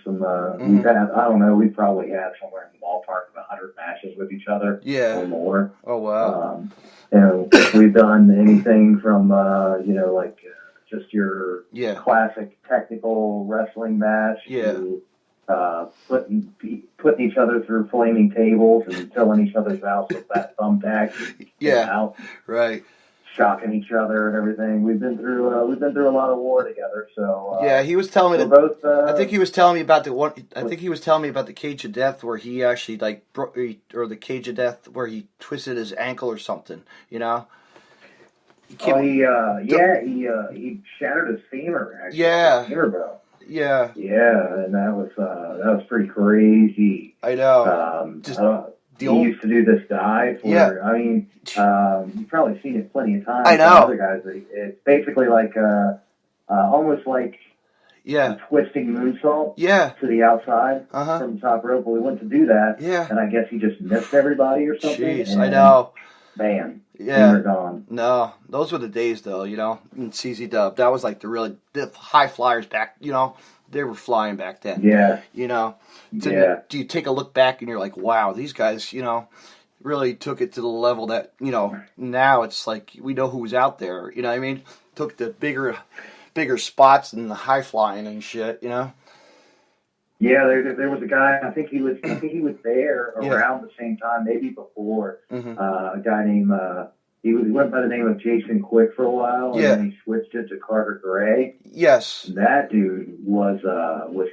some, we've had, I don't know, we probably had somewhere in the ballpark of 100 matches with each other or more. Oh, wow. We've done anything from, like just your classic technical wrestling match to putting each other through flaming tables and filling each other's mouths with that thumbtack. Out. Right. Shocking each other and everything. We've been through a lot of war together. So he was telling me that. Both, I think he was telling me about the one. I think he was telling me about the cage of death where he actually or the cage of death where he twisted his ankle or something. You know. He shattered his femur. Actually, his femur bone. Yeah. Yeah, and that was pretty crazy. I know. He used to do this dive where, I mean, you've probably seen it plenty of times. I know. Other guys, it's basically like, almost like a twisting moonsault to the outside from the top rope. Well, we went to do that, and I guess he just missed everybody or something. Jeez, I know. Man, yeah, gone. No, those were the days, though, you know, in CZ Dub. That was like the high flyers back, you know. They were flying back then. Yeah. You know? Do you take a look back and you're like, wow, these guys, you know, really took it to the level that, you know, now it's like we know who's out there. You know what I mean? Took the bigger spots and the high flying and shit, you know? Yeah, there was a guy, I think he was there around the same time, maybe before, a guy named, he went by the name of Jason Quick for a while, and then he switched it to Carter Gray. Yes. That dude was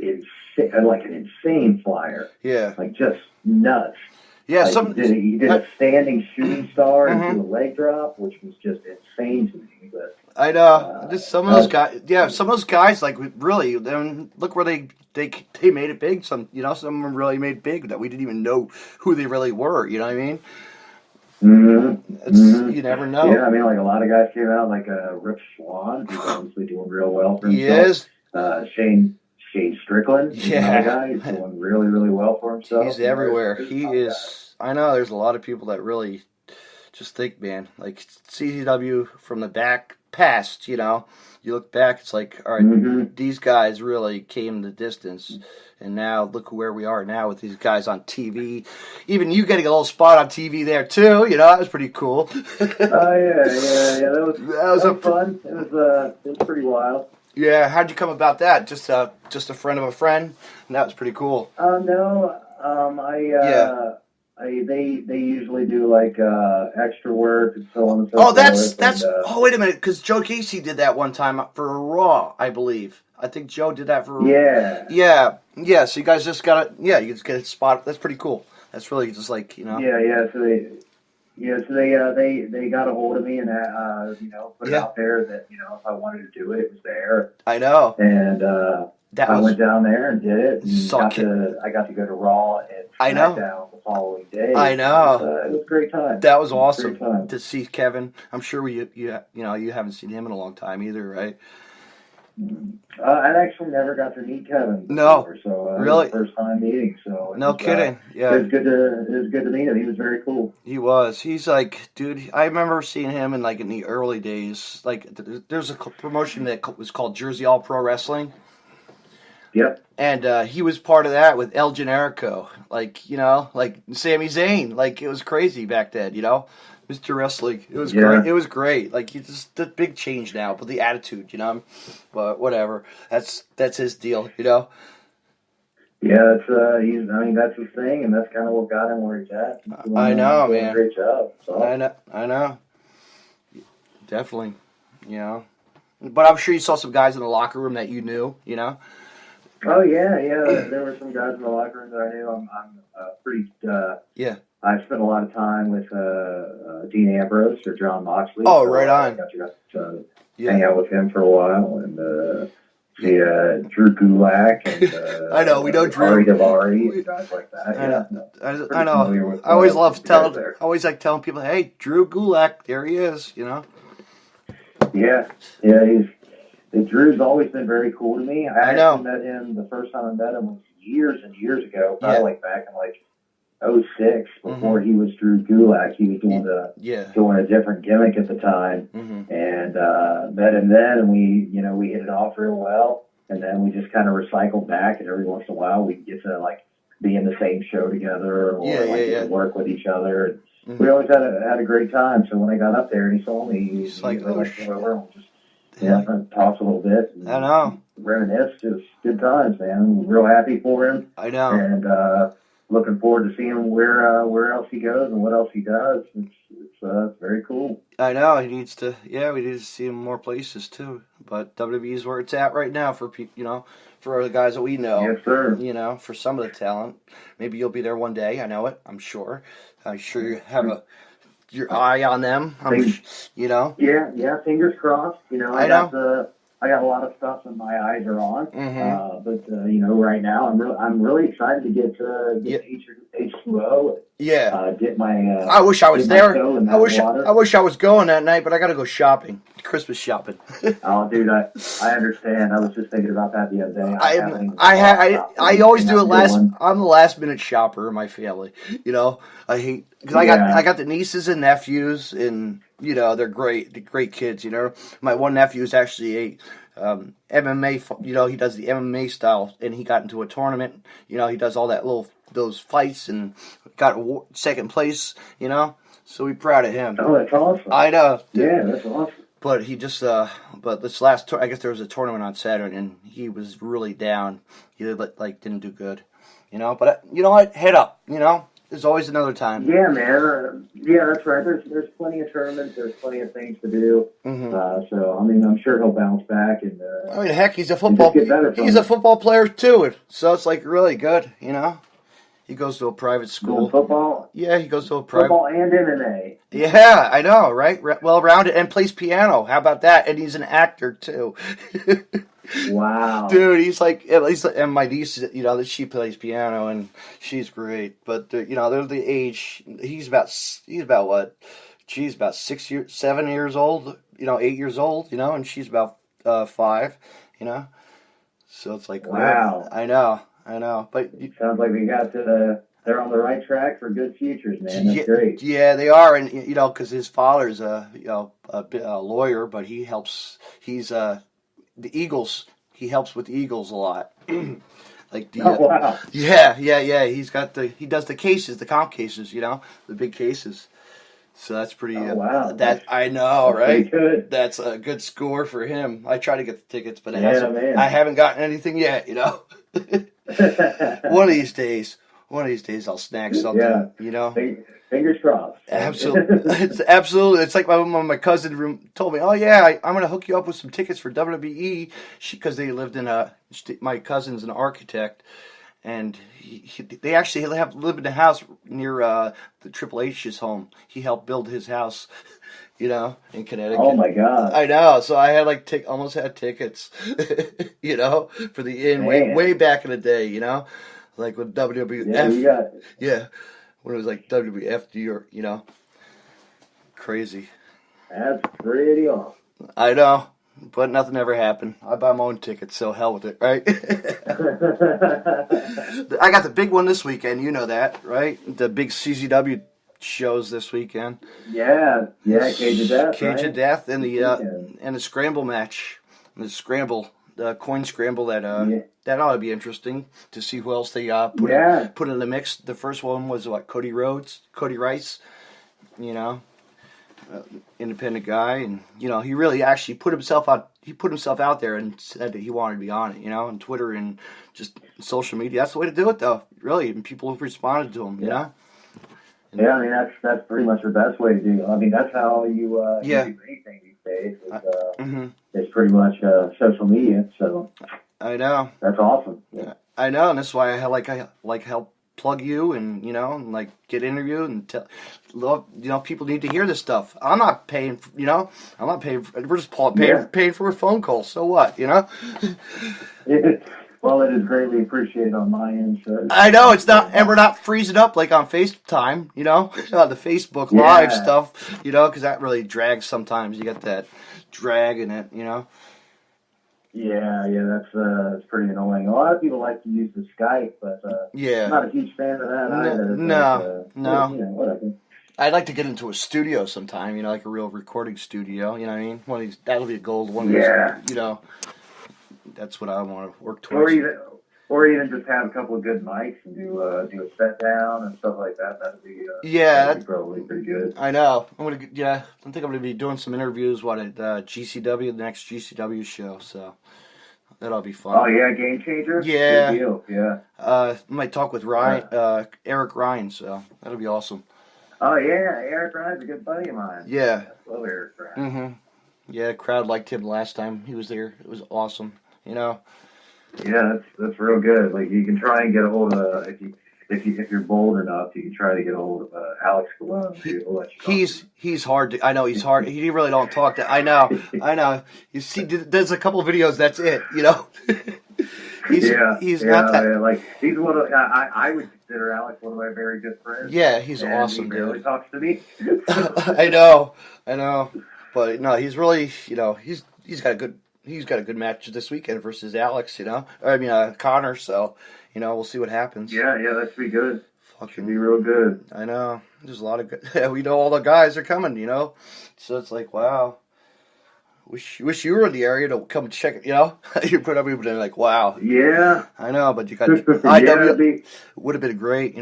insane, like an insane flyer. Yeah. Like just nuts. Yeah, like he did a standing shooting star and do a leg drop, which was just insane to me. But I know. Just some of those guys. Yeah, some of those guys, like really. Look where they made it big. Some of them really made big that we didn't even know who they really were. You know what I mean? You never know. Yeah, I mean, like a lot of guys came out, like Rip Swan, who's obviously doing real well for himself. He is. Shane Strickland, another guy, he's doing really, really well for himself. He's everywhere. He is. I know there's a lot of people that really just think, man, like CZW from the back past, you know, you look back, it's like, all right, these guys really came the distance. And now look where we are now with these guys on TV. Even you getting a little spot on TV there too. You know, that was pretty cool. Yeah. That was fun. It was pretty wild. Yeah, how'd you come about that? Just a friend of a friend, and that was pretty cool. No, they usually do like extra work and so on and so forth. Oh, that's. Oh, wait a minute, because Joe Casey did that one time for Raw, I believe. I think Joe did that for. Yeah. So you guys just got you just get a spot. That's pretty cool. That's really just like, you know. So they got a hold of me and put it out there that if I wanted to do it, it was there. I know. And I went down there and did it. And I got to go to Raw and SmackDown the following day. I know. It was a great time. That was awesome to see Kevin. I'm sure you haven't seen him in a long time either, right? I actually never got to meet Kevin. No, so really, it was the first time meeting. So no kidding. Yeah, it was good to meet him. He was very cool. He was. He's like, dude. I remember seeing him in the early days. Like, there's a promotion that was called Jersey All Pro Wrestling. Yep. And he was part of that with El Generico, like Sami Zayn. Like, it was crazy back then, Mr. Wrestling. It was great. It was great. Like, it's just the big change now, but the attitude, But whatever. That's his deal, Yeah, that's that's his thing, and that's kind of what got him where he's at. I know, man. Great job. So. I know. Definitely, But I'm sure you saw some guys in the locker room that you knew, Oh yeah. There were some guys in the locker room that I knew. I'm pretty. I spent a lot of time with Dean Ambrose or John Moxley. Oh, right on. I got to hang out with him for a while and see Drew Gulak and I know we know Drew. Ari Davari and guys like that. I know. I always love telling people, hey, Drew Gulak, there he is. Yeah. Drew's always been very cool to me. I actually met him, the first time I met him was years and years ago, probably back in 2006, before he was Drew Gulak. He was doing a different gimmick at the time, and met him then, and we hit it off real well. and then we just kind of recycled back, and every once in a while we get to like be in the same show together, or get to work with each other. And we always had a great time. So when I got up there and he saw me, he's like, "Oh, we'll just talk a little bit." I know. Reminisce, just good times, man. I'm real happy for him. I know. And looking forward to seeing where else he goes and what else he does. It's very cool. I know. He needs to. Yeah, we need to see him more places too. But WWE is where it's at right now for people. For the guys that we know. Yes, sir. For some of the talent. Maybe you'll be there one day. I know it. I'm sure. I'm sure you have your eye on them. Yeah. Fingers crossed. I know. I got a lot of stuff that my eyes are on, but right now I'm really excited to get H20. Yeah. Get my. I wish I was there. I wish I was going that night, but I got to go shopping, Christmas shopping. Oh, dude, I understand. I was just thinking about that the other day. I always do it last. I'm the last minute shopper in my family. I hate because I got the nieces and nephews and. They're great kids, My one nephew is actually a MMA, he does the MMA style, and he got into a tournament. He does all those fights and got second place, So we're proud of him. Oh, that's awesome. I know. Yeah, that's awesome. But he just, but this last, I guess there was a tournament on Saturday, and he was really down. He didn't do good, But you know what? Head up, There's always another time. Yeah, man. Yeah, that's right. There's plenty of tournaments. There's plenty of things to do. So I'm sure he'll bounce back. And heck, he's a football. He's a football player too. So it's really good. He goes to a private school. Football. Yeah, he goes to a private. Football and MMA. Yeah, I know, right? Well rounded, and plays piano. How about that? And he's an actor too. Wow, dude, he's at least, and my niece, she plays piano and she's great. But they're the age. He's about what? She's about 7 years old. 8 years old. And she's about 5. So it's wow. I know. But sounds like we got to. They're on the right track for good futures, man. That's great. Yeah, they are, and because his father's a lawyer, but he helps. He's the Eagles. He helps with the Eagles a lot. Wow. Yeah. He does the cases, the comp cases. The big cases. So that's pretty. Oh, wow. I know, right? Good. That's a good score for him. I try to get the tickets, but I haven't gotten anything yet. One of these days. I'll snag something, Fingers crossed. Absolutely. It's like my cousin told me, "Oh yeah, I'm going to hook you up with some tickets for WWE." Because they lived in my cousin's an architect, and they actually live in a house near the Triple H's home. He helped build his house, in Connecticut. Oh my God! I know. So I had almost had tickets, for the inn way back in the day, Like with WWF. Yeah. When it was like WWF, or, crazy. That's pretty awesome. I know, but nothing ever happened. I buy my own tickets, so hell with it, right? I got the big one this weekend, you know that, right? The big CZW shows this weekend. Yeah, Cage of Death. Cage of Death and the scramble match. The coin scramble that ought to be interesting to see who else they put in the mix. The first one was Cody Rice, independent guy, and he really actually put himself out. He put himself out there and said that he wanted to be on it, on Twitter and just social media. That's the way to do it, though. Really, and people have responded to him. Yeah, I mean that's pretty much the best way to do it. I mean that's how you do anything these days. It's pretty much social media. So I know that's awesome. Yeah. I know, and that's why I help plug you and and get interviewed and tell people need to hear this stuff. I'm not paying. I'm not paying. We're just paying for a phone call. So what? Well, it is greatly appreciated on my end. So I know it's not, and we're not freezing up like on FaceTime, the Facebook Live stuff, because that really drags sometimes. You got that drag in it, Yeah, that's pretty annoying. A lot of people like to use the Skype, but I'm not a huge fan of that either. No. Whatever. I'd like to get into a studio sometime, like a real recording studio. You know what I mean? One of these, that'll be a gold one. Yeah. That's what I want to work towards. Or even just have a couple of good mics and do a set down and stuff like that. That'd be probably pretty good. I know. I think I'm gonna be doing some interviews at GCW, the next GCW show. So that'll be fun. Oh yeah, Game Changer. Yeah. Good deal. Yeah. I might talk with Eric Ryan. So that'll be awesome. Oh yeah, Eric Ryan's a good buddy of mine. Yeah. I love Eric Ryan. Mm-hmm. Yeah, crowd liked him last time he was there. It was awesome. Yeah, that's real good. Like you can try and get a hold of if you're bold enough, you can try to get a hold of Alex Colon. He's hard. I know he's hard. He really don't talk to. I know. You see, there's a couple of videos. That's it. He's not that. Yeah, like he's one of. I would consider Alex one of my very good friends. Yeah, he's awesome, dude. He really talks to me. I know. But no, he's really. He's got a good match this weekend versus Alex. Connor. So, we'll see what happens. Yeah, that should be good. Should be real good. I know. There's a lot of good. We know all the guys are coming. So it's like, wow. Wish you were in the area to come check it. You put everybody like, wow. Yeah. I know, but you got IW. Would have been great.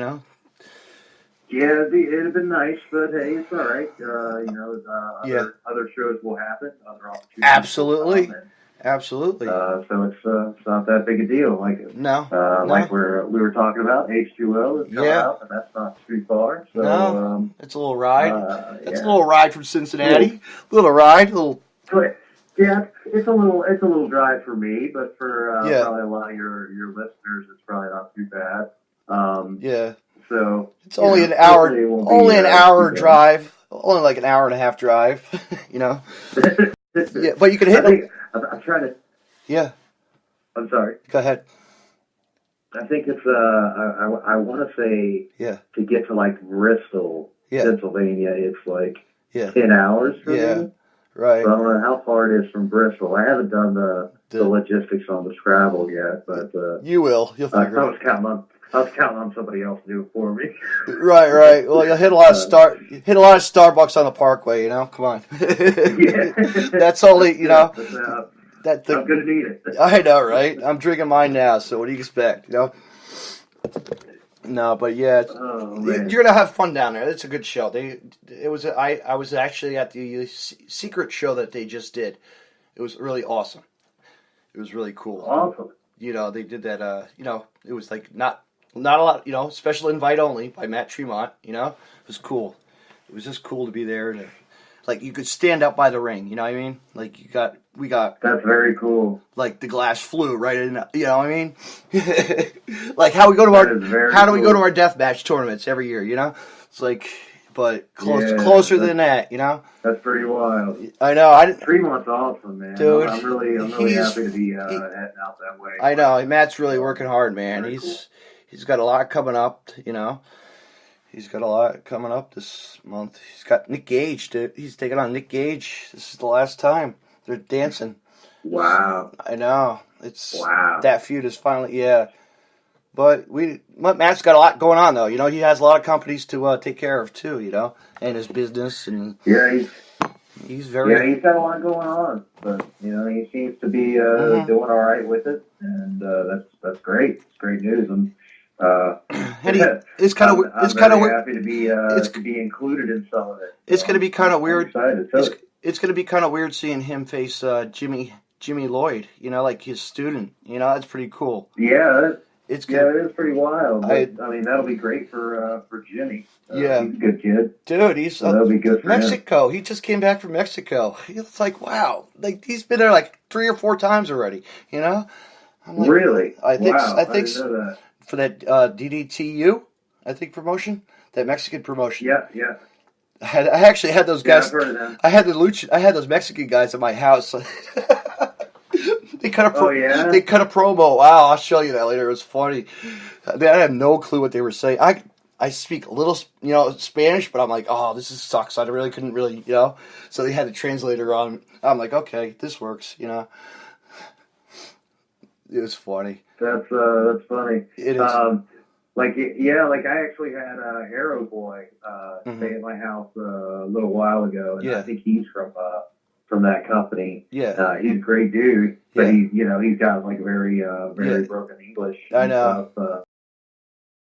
Yeah, it'd have been nice, but hey, it's all right. Other shows will happen. Other opportunities. Absolutely. So it's not that big a deal. Like like we were talking about, H20 is coming out, and that's not too far. So it's a little ride. It's a little ride from Cincinnati. Yeah, it's a little drive for me, but for probably a lot of your listeners, it's probably not too bad. So it's only an hour. Only an hour drive. Only like an hour and a half drive. Yeah, but you can hit. I'm trying to. Yeah. I'm sorry. Go ahead. I think it's I want to say to get to like Bristol, Pennsylvania, it's like 10 hours for me. Right. So I don't know how far it is from Bristol. I haven't done the logistics on the travel yet, but you will. You'll figure it out. I was counting on somebody else to do it for me. Right. Well, you'll hit a lot of Starbucks on the Parkway. Come on. That's only I'm gonna need it. I know, right? I'm drinking mine now. So what do you expect? No, but yeah, you're gonna have fun down there. It's a good show. I was actually at the secret show that they just did. It was really awesome. It was really cool. Awesome. They did that. It was like not a lot. Special invite only by Matt Tremont. It was cool. It was just cool to be there. Like you could stand up by the ring. You know what I mean? Like we got. That's very cool. Like the glass flew right in. You know what I mean? Like how we go to we go to our deathmatch tournaments every year? It's like, but closer than that. That's pretty wild. I know. Tremont's awesome, man. Dude, I'm really happy to be heading out that way. I know. Matt's really working hard, man. He's got a lot coming up. He's got a lot coming up this month. He's got Nick Gage, dude. He's taking on Nick Gage. This is the last time. They're dancing. Wow. I know. That feud is finally, But Matt's got a lot going on, though. He has a lot of companies to take care of, too, and his business. And he's very... he's got a lot going on. But, he seems to be doing all right with it. And that's great. It's great news. And, it's kind of happy to be included in some of it. It's going to be kind of weird. It's going to be kind of weird seeing him face Jimmy Lloyd. Like his student. That's pretty cool. Yeah, it is pretty wild. But, I mean, that'll be great for Jimmy. He's a good kid, dude. That'll be good for Mexico. him. He just came back from Mexico. It's like wow. Like he's been there like 3 or 4 times already. I'm like, really? I think I didn't know that. For that DDTU, I think promotion, that Mexican promotion. Yeah. I actually had those guys. I've heard of them. I had those Mexican guys at my house. They cut a promo. Wow, I'll show you that later. It was funny. I had no clue what they were saying. I speak a little, Spanish, but I'm like, oh, this sucks. I really couldn't really, So they had a translator on. I'm like, okay, this works. It was funny. That's funny. It is. Like I actually had Arrow Boy stay at my house a little while ago, and I think he's from from that company. Yeah. He's a great dude, but he's got like very broken English. I know. Stuff.